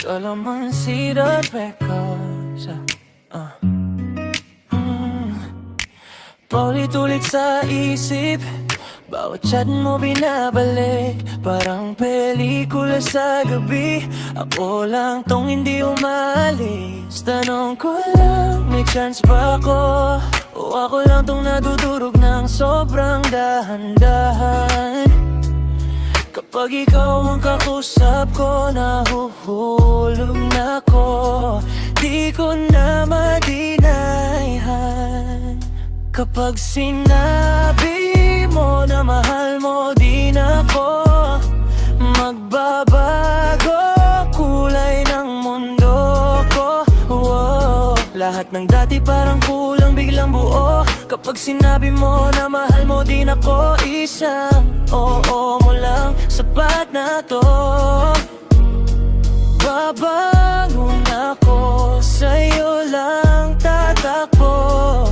Calamansi Records. Paulit-ulit sa isip, bawat chat mo binabalik, parang pelikula sa gabi. Ako lang tong hindi umalis. Tanong ko lang, may chance ba ako? O ako lang tong nadudurog ng sobrang dahan-dahan? Kapag ikaw ang kakusap ko, nahuhulog na ko. Di ko na madinayhan. Kapag sinabi mo na mahal mo din ako, magbabago kulay ng mundo ko. Lahat ng dati parang kulang biglang buo. Kapag sinabi mo na mahal mo din ako, isang oo mo lang, sapat na to. Babangon ako, sa'yo lang tatakbo.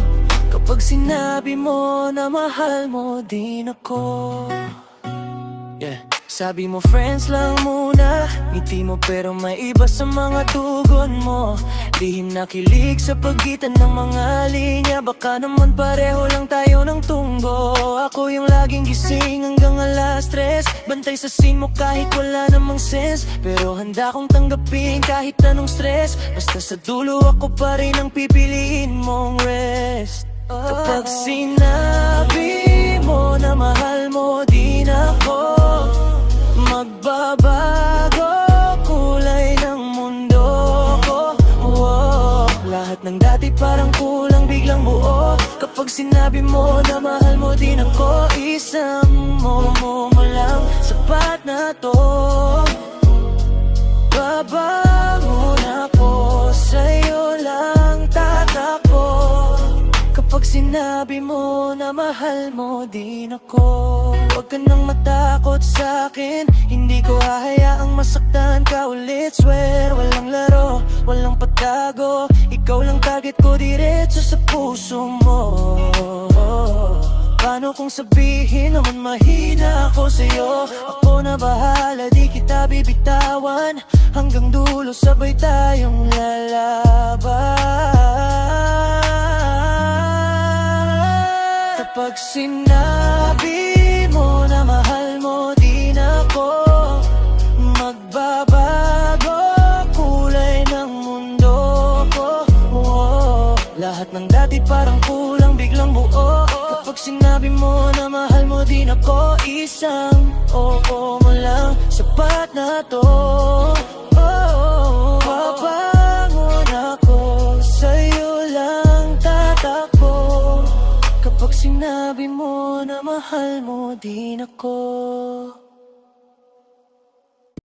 Kapag sinabi mo na mahal mo din ako. Sabi mo friends lang muna, ngiti mo pero may iba sa mga tugon mo. Lihim na kilig sa pagitan ng mga linya, baka naman pareho lang tayo ng tunggo. Ako yung laging gising hanggang alas 3, bantay sa scene mo kahit wala namang sense. Pero handa kong tanggapin kahit anong stress, basta sa dulo ako pa rin ang pipiliin mong rest. Kapag sinabi mo na mahal mo din ako, magbabago kulay ng mundo ko. Lahat ng dati parang kulang biglang buo. Kapag sinabi mo na mahal mo din ako, isang mo lang, sapat na to. Babangon ako, sa'yo lang tatakbo. Kapag sinabi mo na mahal mo din ako, huwag ka nang matakot sa'kin, hindi ko hahayaang masaktan ka ulit. Swear, walang laro, walang patago, ikaw lang target ko diretso sa puso mo. Paano kung sabihin naman mahina ako sa'yo? Ako na bahala, di kita bibitawan. Hanggang dulo sabay tayong lalaban. Kapag sinabi mo na mahal mo din ako, magbabago kulay ng mundo ko. Lahat ng dati parang kulang biglang buo. Kapag sinabi mo na mahal mo din ako, isang oo mo lang, sapat na to. Babangon ako, sa'yo lang tatakbo. Kapag sinabi mo na mahal mo din ako.